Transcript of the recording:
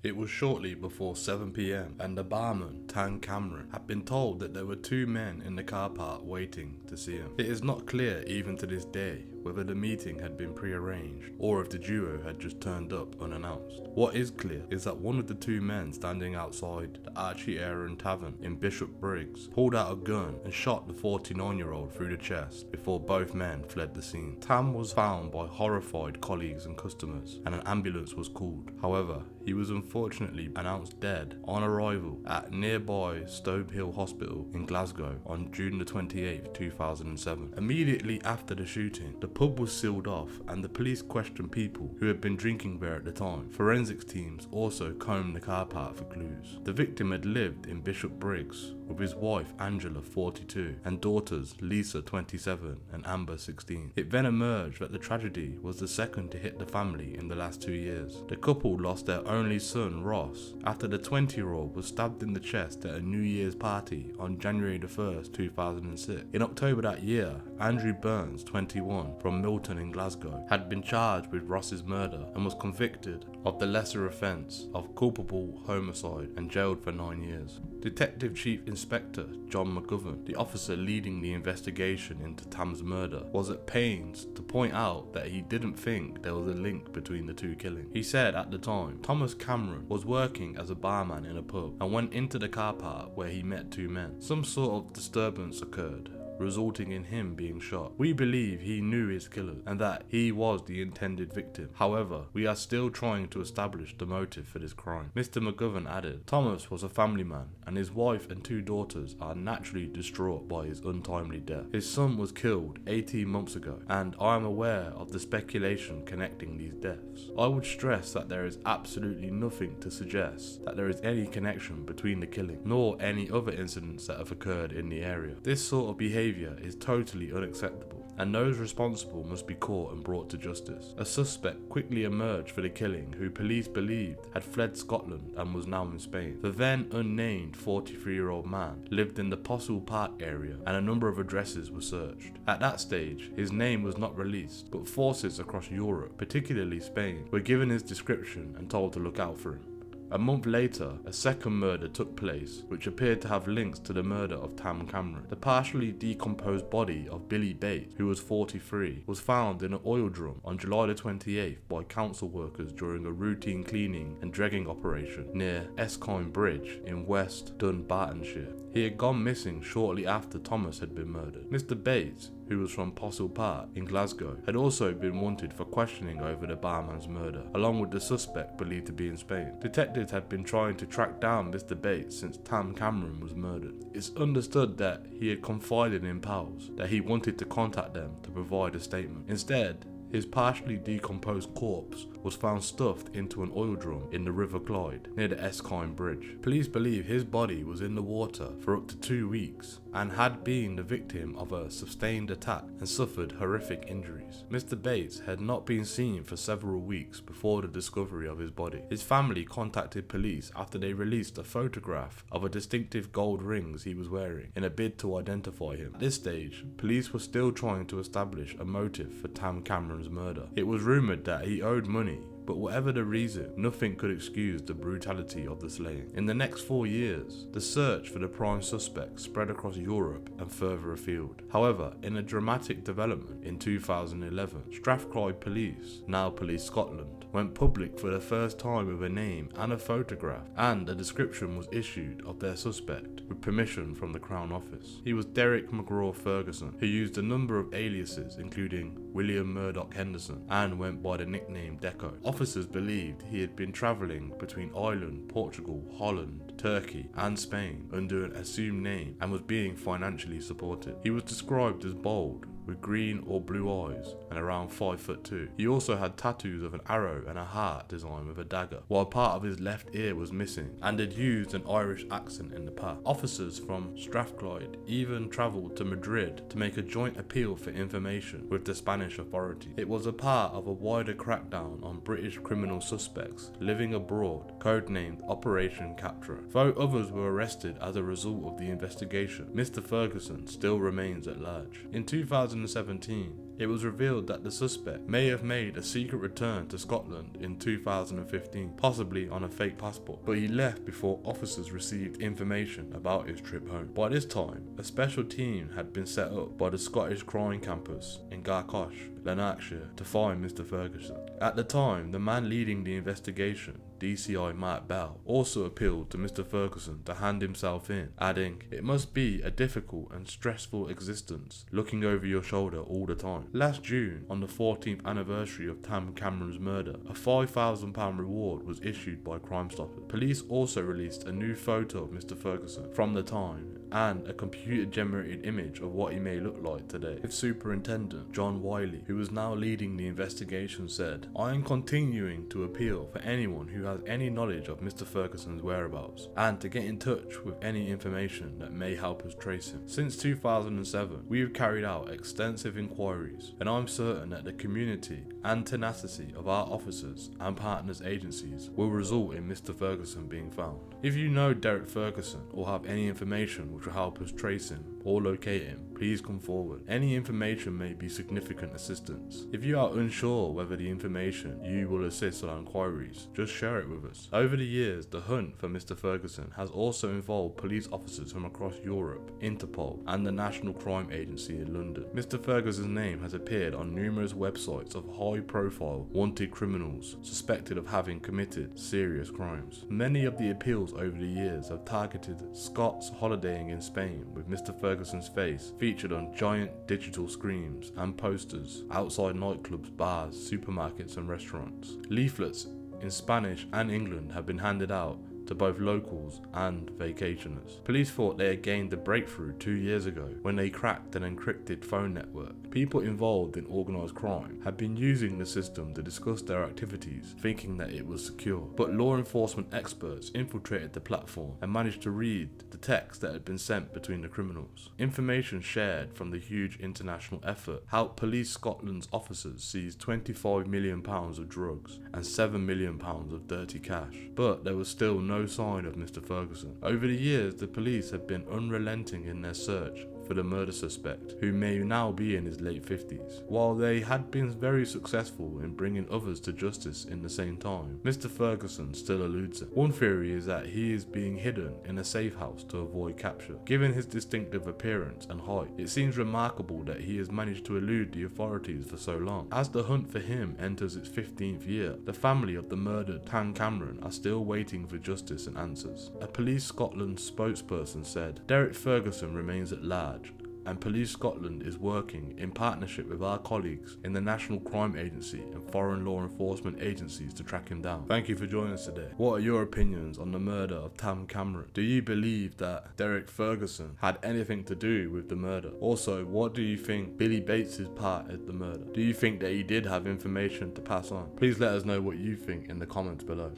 It was shortly before 7 p.m. and the barman, Tam Cameron, had been told that there were two men in the car park waiting to see him. It is not clear even to this day whether the meeting had been prearranged or if the duo had just turned up unannounced. What is clear is that one of the two men standing outside the Auchinairn Tavern in Bishopbriggs pulled out a gun and shot the 49-year-old through the chest before both men fled the scene. Tam was found by horrified colleagues and customers and an ambulance was called. However, he was unfortunately announced dead on arrival at nearby Stobhill Hospital in Glasgow on June the 28th, 2007. Immediately after the shooting, the pub was sealed off and the police questioned people who had been drinking there at the time. Forensics teams also combed the car park for clues. The victim had lived in Bishopbriggs with his wife Angela, 42, and daughters Lisa, 27, and Amber, 16. It then emerged that the tragedy was the second to hit the family in the last 2 years. The couple lost their only son, Ross, after the 20-year-old was stabbed in the chest at a New Year's party on January the 1st, 2006. In October that year, Andrew Burns, 21, from Milton in Glasgow, had been charged with Ross's murder and was convicted of the lesser offence of culpable homicide and jailed for 9 years. Detective Chief Inspector John McGovern, the officer leading the investigation into Tam's murder, was at pains to point out that he didn't think there was a link between the two killings. He said at the time, Tam Cameron was working as a barman in a pub and went into the car park where he met two men. Some sort of disturbance occurred, resulting in him being shot. We believe he knew his killer and that he was the intended victim. However, we are still trying to establish the motive for this crime. Mr. McGovern added, Thomas was a family man and his wife and two daughters are naturally distraught by his untimely death. His son was killed 18 months ago and I am aware of the speculation connecting these deaths. I would stress that there is absolutely nothing to suggest that there is any connection between the killing nor any other incidents that have occurred in the area. This sort of behavior is totally unacceptable and those responsible must be caught and brought to justice. A suspect quickly emerged for the killing who police believed had fled Scotland and was now in Spain. The then unnamed 43-year-old man lived in the Postle Park area and a number of addresses were searched. At that stage, his name was not released, but forces across Europe, particularly Spain, were given his description and told to look out for him. A month later, a second murder took place, which appeared to have links to the murder of Tam Cameron. The partially decomposed body of Billy Bates, who was 43, was found in an oil drum on July the 28th by council workers during a routine cleaning and dredging operation near Auchinairn Bridge in West Dunbartonshire. He had gone missing shortly after Thomas had been murdered. Mr. Bates, who was from Postle Park in Glasgow, had also been wanted for questioning over the barman's murder, along with the suspect believed to be in Spain. Detectives had been trying to track down Mr. Bates since Tam Cameron was murdered. It's understood that he had confided in pals that he wanted to contact them to provide a statement. Instead, his partially decomposed corpse was found stuffed into an oil drum in the River Clyde near the Auchinairn Bridge. Police believe his body was in the water for up to 2 weeks and had been the victim of a sustained attack and suffered horrific injuries. Mr. Bates had not been seen for several weeks before the discovery of his body. His family contacted police after they released a photograph of a distinctive gold rings he was wearing in a bid to identify him. At this stage, police were still trying to establish a motive for Tam Cameron's murder. It was rumoured that he owed money, but whatever the reason, nothing could excuse the brutality of the slaying. In the next 4 years, the search for the prime suspect spread across Europe and further afield. However, in a dramatic development in 2011, Strathclyde Police, now Police Scotland, went public for the first time with a name and a photograph, and a description was issued of their suspect with permission from the Crown Office. He was Derek McGraw Ferguson, who used a number of aliases including William Murdoch Henderson and went by the nickname Deco. Officers believed he had been travelling between Ireland, Portugal, Holland, Turkey and Spain under an assumed name and was being financially supported. He was described as bald, with green or blue eyes and around 5'2". He also had tattoos of an arrow and a heart design with a dagger, while part of his left ear was missing and had used an Irish accent in the past. Officers from Strathclyde even travelled to Madrid to make a joint appeal for information with the Spanish authorities. It was a part of a wider crackdown on British criminal suspects living abroad, codenamed Operation Capture. Though others were arrested as a result of the investigation, Mr. Ferguson still remains at large. In 2009, 2017, it was revealed that the suspect may have made a secret return to Scotland in 2015, possibly on a fake passport, but he left before officers received information about his trip home. By this time, a special team had been set up by the Scottish Crime Campus in Garcosh, Lanarkshire, to find Mr. Ferguson. At the time, the man leading the investigation, DCI Matt Bell, also appealed to Mr. Ferguson to hand himself in, adding, "It must be a difficult and stressful existence, looking over your shoulder all the time." Last June, on the 14th anniversary of Tam Cameron's murder, a £5,000 reward was issued by Crime Stoppers. Police also released a new photo of Mr. Ferguson from the time and a computer-generated image of what he may look like today. If Superintendent John Wiley, who was now leading the investigation, said, "I am continuing to appeal for anyone who has any knowledge of Mr. Ferguson's whereabouts and to get in touch with any information that may help us trace him. Since 2007, we have carried out extensive inquiries, and I'm certain that the community and tenacity of our officers and partners agencies will result in Mr. Ferguson being found. If you know Derek Ferguson or have any information which will help us trace him or locate him, please come forward. Any information may be significant assistance. If you are unsure whether the information you will assist our inquiries, just share it with us." Over the years, the hunt for Mr. Ferguson has also involved police officers from across Europe, Interpol, and the National Crime Agency in London. Mr. Ferguson's name has appeared on numerous websites of high-profile wanted criminals suspected of having committed serious crimes. Many of the appeals over the years have targeted Scots holidaying in Spain, with Mr. Ferguson's face featured on giant digital screens and posters outside nightclubs, bars, supermarkets and restaurants. Leaflets in Spanish and England have been handed out to both locals and vacationers. Police thought they had gained a breakthrough 2 years ago when they cracked an encrypted phone network. People involved in organised crime had been using the system to discuss their activities, thinking that it was secure. But law enforcement experts infiltrated the platform and managed to read the text that had been sent between the criminals. Information shared from the huge international effort helped Police Scotland's officers seize £25 million of drugs and £7 million of dirty cash. But there was still no sign of Mr. Ferguson. Over the years, the police have been unrelenting in their search for the murder suspect, who may now be in his late 50s. While they had been very successful in bringing others to justice in the same time, Mr. Ferguson still eludes them. One theory is that he is being hidden in a safe house to avoid capture. Given his distinctive appearance and height, it seems remarkable that he has managed to elude the authorities for so long. As the hunt for him enters its 15th year, the family of the murdered Tam Cameron are still waiting for justice and answers. A Police Scotland spokesperson said, "Derek Ferguson remains at large, and Police Scotland is working in partnership with our colleagues in the National Crime Agency and foreign law enforcement agencies to track him down." Thank you for joining us today. What are your opinions on the murder of Tam Cameron? Do you believe that Derek Ferguson had anything to do with the murder? Also, what do you think Billy Bates' part in the murder? Do you think that he did have information to pass on? Please let us know what you think in the comments below.